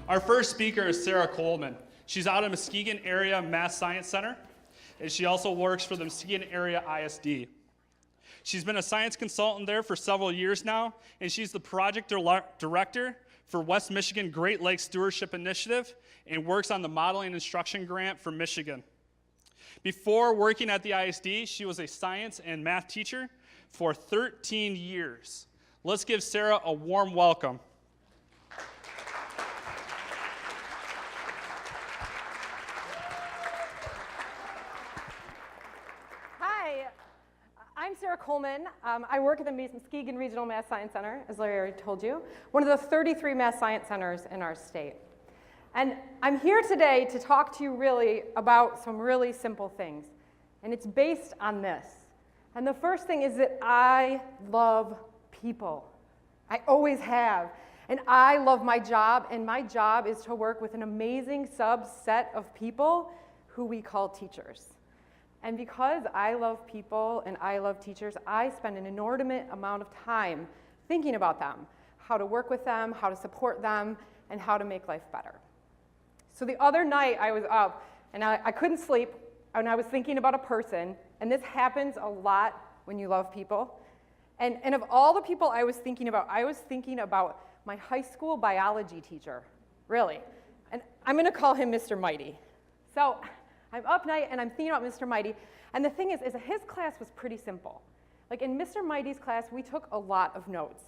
Our first speaker is Sarah Coleman. She's out of Muskegon Area Math Science Center, and she also works for the Muskegon Area ISD. She's been a science consultant there for several years now, and she's the project director for West Michigan Great Lakes Stewardship Initiative and works on the modeling instruction grant for Michigan. Before working at the ISD, she was a science and math teacher for 13 years. Let's give Sarah a warm welcome. Hi, I'm Sarah Coleman. I work at the Muskegon Regional Math Science Center, as Larry already told you, one of the 33 math science centers in our state. And I'm here today to talk to you really about some really simple things. And it's based on this. And the first thing is that I love people. I always have. And I love my job, and my job is to work with an amazing subset of people who we call teachers. And because I love people and I love teachers, I spend an inordinate amount of time thinking about them, how to work with them, how to support them, and how to make life better. So the other night I was up and I couldn't sleep, and I was thinking about a person, and this happens a lot when you love people. And of all the people I was thinking about my high school biology teacher, really. And I'm going to call him Mr. Mighty. So I'm up night and I'm thinking about Mr. Mighty, and the thing is his class was pretty simple. Like in Mr. Mighty's class, we took a lot of notes.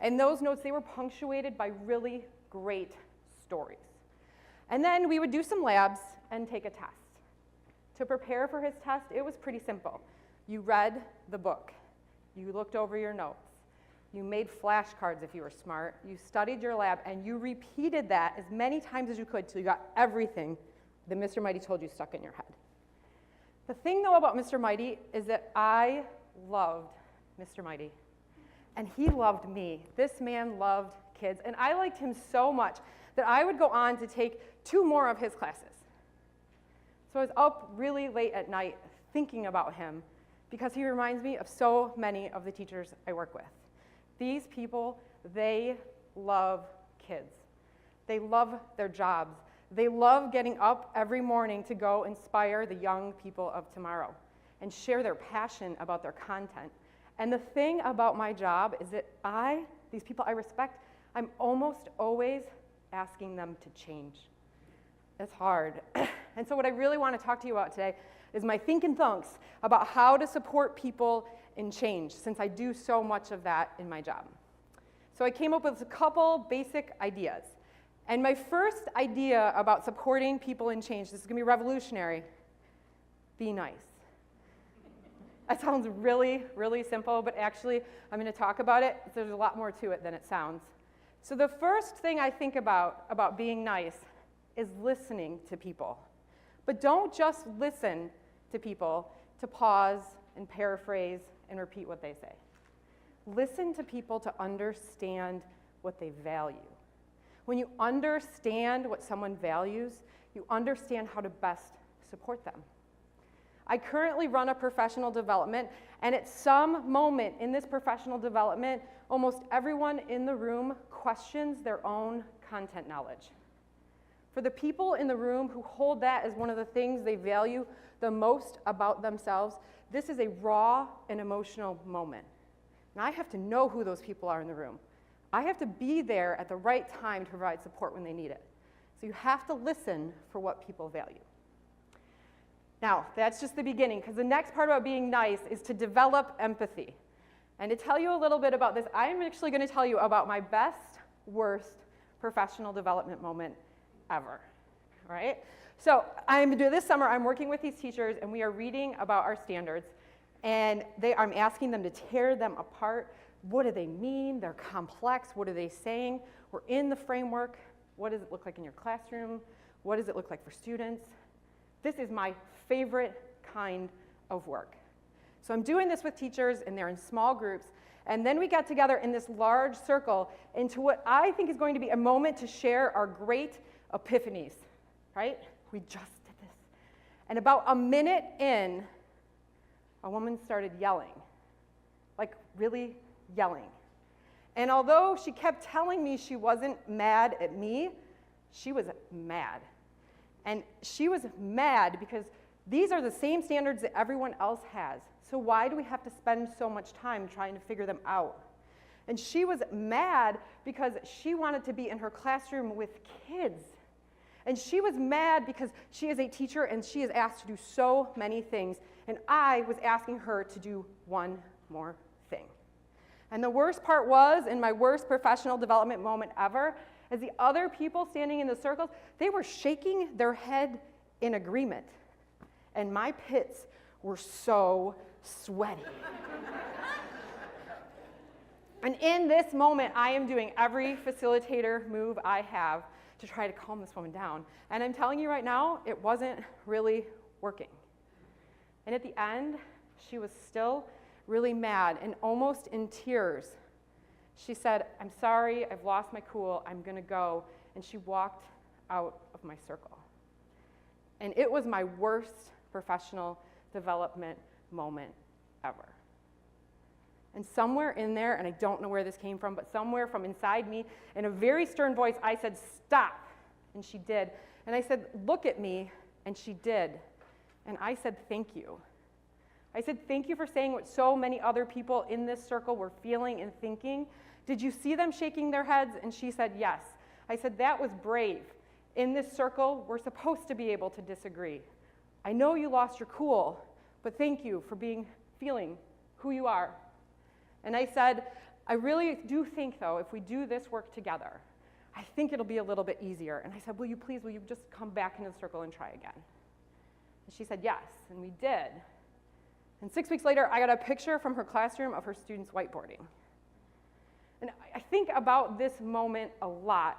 And those notes, they were punctuated by really great stories. And then we would do some labs and take a test. To prepare for his test, it was pretty simple. You read the book. You looked over your notes. You made flashcards if you were smart. You studied your lab, and you repeated that as many times as you could till you got everything that Mr. Mighty told you stuck in your head. The thing, though, about Mr. Mighty is that I loved Mr. Mighty, and he loved me. This man loved kids, and I liked him so much that I would go on to take 2 more of his classes. So I was up really late at night thinking about him because he reminds me of so many of the teachers I work with. These people, they love kids. They love their jobs. They love getting up every morning to go inspire the young people of tomorrow and share their passion about their content. And the thing about my job is that these people I respect, I'm almost always asking them to change. It's hard. And so what I really want to talk to you about today is my think and thunks about how to support people in change, since I do so much of that in my job. So I came up with a couple basic ideas. And my first idea about supporting people in change, this is going to be revolutionary: be nice. That sounds really, really simple, but actually I'm going to talk about it. There's a lot more to it than it sounds. So the first thing I think about being nice is listening to people. But don't just listen to people to pause and paraphrase and repeat what they say. Listen to people to understand what they value. When you understand what someone values, you understand how to best support them. I currently run a professional development, and at some moment in this professional development, almost everyone in the room questions their own content knowledge. For the people in the room who hold that as one of the things they value the most about themselves, this is a raw and emotional moment. And I have to know who those people are in the room. I have to be there at the right time to provide support when they need it. So you have to listen for what people value. Now, that's just the beginning, because the next part about being nice is to develop empathy. And to tell you a little bit about this, I'm actually going to tell you about my best, worst professional development moment ever, right? So this summer, I'm working with these teachers, and we are reading about our standards, and I'm asking them to tear them apart. What do they mean? They're complex. What are they saying? We're in the framework. What does it look like in your classroom? What does it look like for students? This is my favorite kind of work. So I'm doing this with teachers, and they're in small groups, and then we got together in this large circle into what I think is going to be a moment to share our great epiphanies, right? We just did this. And about a minute in, a woman started yelling, like really yelling. And although she kept telling me she wasn't mad at me, she was mad. And she was mad because these are the same standards that everyone else has. So why do we have to spend so much time trying to figure them out? And she was mad because she wanted to be in her classroom with kids. And she was mad because she is a teacher and she is asked to do so many things. And I was asking her to do one more thing. And the worst part was, in my worst professional development moment ever, as the other people standing in the circles, they were shaking their head in agreement. And my pits were so sweaty. And in this moment, I am doing every facilitator move I have to try to calm this woman down. And I'm telling you right now, it wasn't really working. And at the end, she was still really mad and almost in tears. She said, "I'm sorry, I've lost my cool, I'm gonna go." And she walked out of my circle. And it was my worst professional development moment ever. And somewhere in there, and I don't know where this came from, but somewhere from inside me, in a very stern voice, I said, "Stop." And she did. And I said, "Look at me." And she did. And I said, "Thank you." I said, "Thank you for saying what so many other people in this circle were feeling and thinking. Did you see them shaking their heads?" And she said, "Yes." I said, "That was brave. In this circle, we're supposed to be able to disagree. I know you lost your cool, but thank you for feeling who you are." And I said, "I really do think, though, if we do this work together, I think it'll be a little bit easier." And I said, will you just come back into the circle and try again?" And she said, "Yes," and we did. And 6 weeks later, I got a picture from her classroom of her students whiteboarding. And I think about this moment a lot.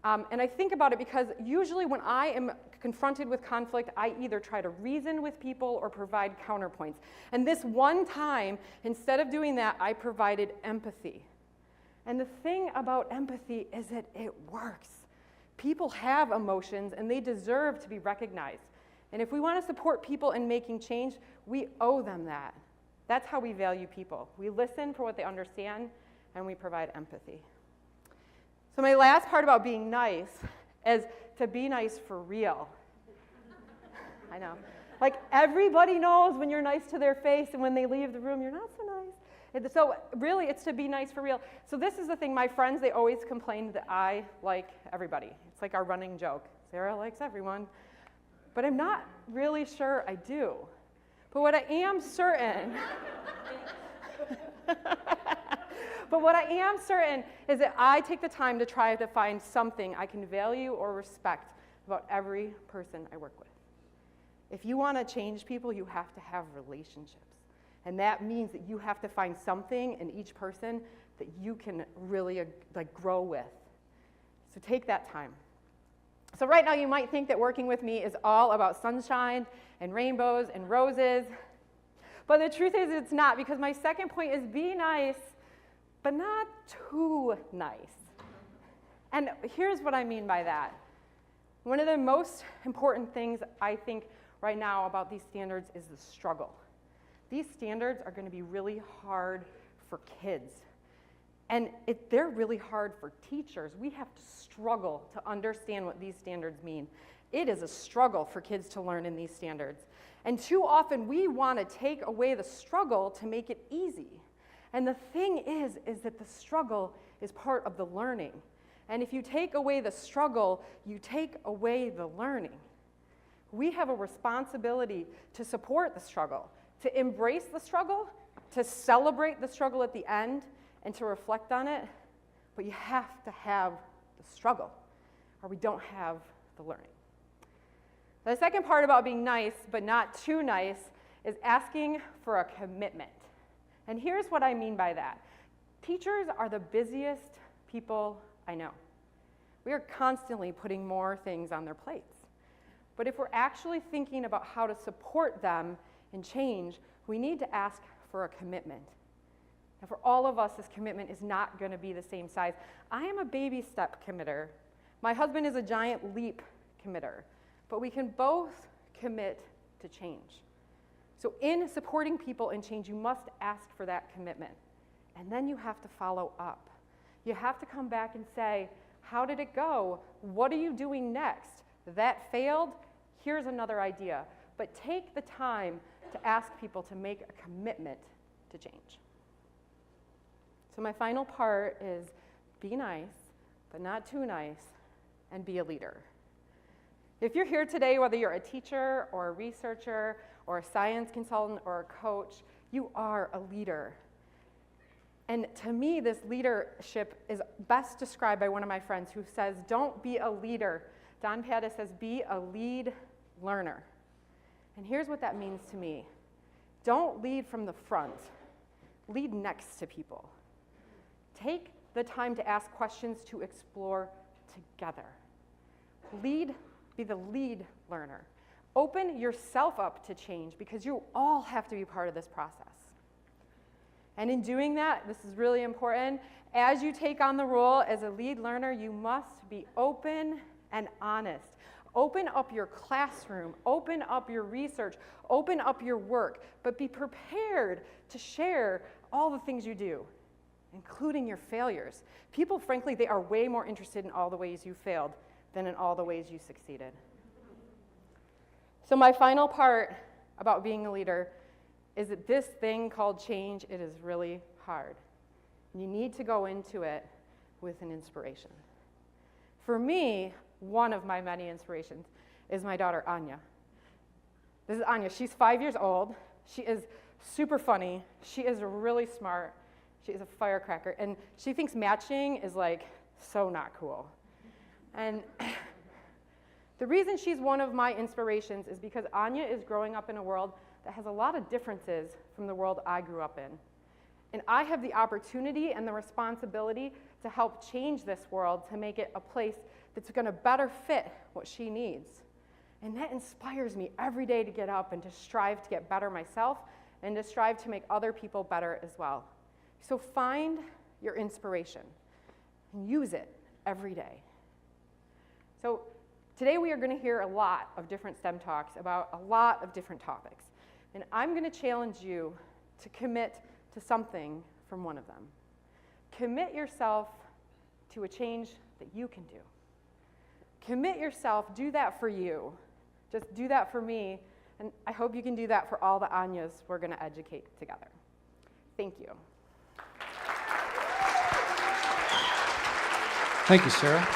And I think about it because usually when I am confronted with conflict, I either try to reason with people or provide counterpoints. And this one time, instead of doing that, I provided empathy. And the thing about empathy is that it works. People have emotions and they deserve to be recognized. And if we want to support people in making change, we owe them that. That's how we value people. We listen for what they understand and we provide empathy. So my last part about being nice is to be nice for real. I know. Like everybody knows when you're nice to their face and when they leave the room, you're not so nice. And so really, it's to be nice for real. So this is the thing. My friends, they always complain that I like everybody. It's like our running joke. Sarah likes everyone. But I'm not really sure I do. But what I am certain is that I take the time to try to find something I can value or respect about every person I work with. If you want to change people, you have to have relationships. And that means that you have to find something in each person that you can really grow with. So take that time. So right now you might think that working with me is all about sunshine and rainbows and roses. But the truth is it's not, because my second point is be nice, but not too nice. And here's what I mean by that. One of the most important things I think right now about these standards is the struggle. These standards are going to be really hard for kids. And they're really hard for teachers. We have to struggle to understand what these standards mean. It is a struggle for kids to learn in these standards. And too often we want to take away the struggle to make it easy. And the thing is that the struggle is part of the learning. And if you take away the struggle, you take away the learning. We have a responsibility to support the struggle, to embrace the struggle, to celebrate the struggle at the end, and to reflect on it. But you have to have the struggle, or we don't have the learning. The second part about being nice, but not too nice, is asking for a commitment. And here's what I mean by that. Teachers are the busiest people I know. We are constantly putting more things on their plates. But if we're actually thinking about how to support them in change, we need to ask for a commitment. And for all of us, this commitment is not going to be the same size. I am a baby step committer. My husband is a giant leap committer. But we can both commit to change. So in supporting people in change, you must ask for that commitment. And then you have to follow up. You have to come back and say, How did it go? What are you doing next? That failed? Here's another idea. But take the time to ask people to make a commitment to change. So my final part is be nice, but not too nice, and be a leader. If you're here today, whether you're a teacher or a researcher or a science consultant or a coach, you are a leader. And to me, this leadership is best described by one of my friends who says, don't be a leader. Don Pattis says, be a lead learner. And here's what that means to me. Don't lead from the front. Lead next to people. Take the time to ask questions to explore together. Be the lead learner. Open yourself up to change because you all have to be part of this process. And in doing that, this is really important, as you take on the role as a lead learner, you must be open and honest. Open up your classroom, open up your research, open up your work, but be prepared to share all the things you do, including your failures. People, frankly, they are way more interested in all the ways you failed than in all the ways you succeeded. So my final part about being a leader is that this thing called change, it is really hard. You need to go into it with an inspiration. For me, one of my many inspirations is my daughter, Anya. This is Anya. She's 5 years old. She is super funny. She is really smart. She is a firecracker. And she thinks matching is like so not cool. And the reason she's one of my inspirations is because Anya is growing up in a world that has a lot of differences from the world I grew up in. And I have the opportunity and the responsibility to help change this world to make it a place that's going to better fit what she needs. And that inspires me every day to get up and to strive to get better myself and to strive to make other people better as well. So find your inspiration and use it every day. So today we are going to hear a lot of different STEM talks about a lot of different topics. And I'm going to challenge you to commit to something from one of them. Commit yourself to a change that you can do. Commit yourself, do that for you. Just do that for me, and I hope you can do that for all the Anyas we're going to educate together. Thank you. Thank you, Sarah.